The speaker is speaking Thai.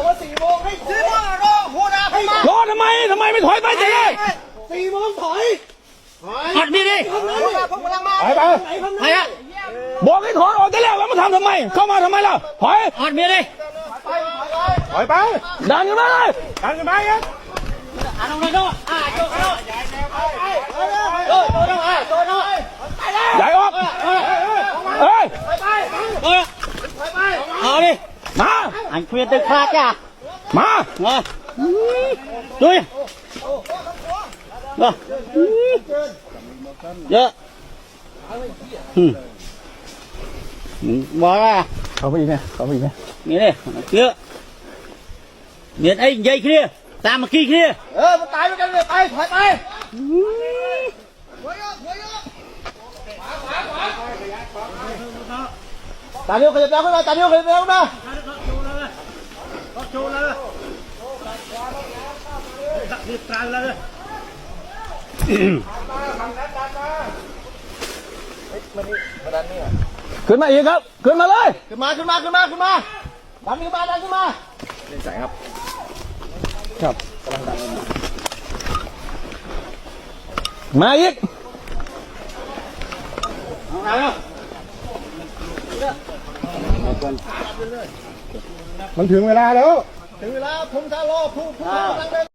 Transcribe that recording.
ว่า4 โมงให้4 โมงรอหัวหน้าให้มาร อทำไมไม่ถอยไปจะเลย 4 โมงถอย อัดนี่ดิ ผมกำลังมา ไปไปฮะบอกให้ถอยออกจะแล้วแล้วมาทำไมเข้ามาทำไมล่ะถอยอัดเมียดิถอยไปดันกันมาเลยดันกันมาครับโจโน่ใหญ่ออกเฮ้ยเอาดิมาอันคุยตึกพลาดจ้ะมาดูเยอะบอกว่าเขาไปอีกเนี่ยนี่เลยเยอะเนี่ยไอ้ใหญ่ขี้ตามมาขี้มันตายไปกันเลยไปถอยไปตาเดียวขยับแล้วขึ้นมาตาเดียวขยับแล้วขึ้นมาขึ้นมาอีกครับขึ้นมาเลยขึ้นมาดันขึ้นมาเป็นสายครับครับมาอีกมันถึงเวลาแล้วถึงเวลาผมจะรอผู้กำลังเดิน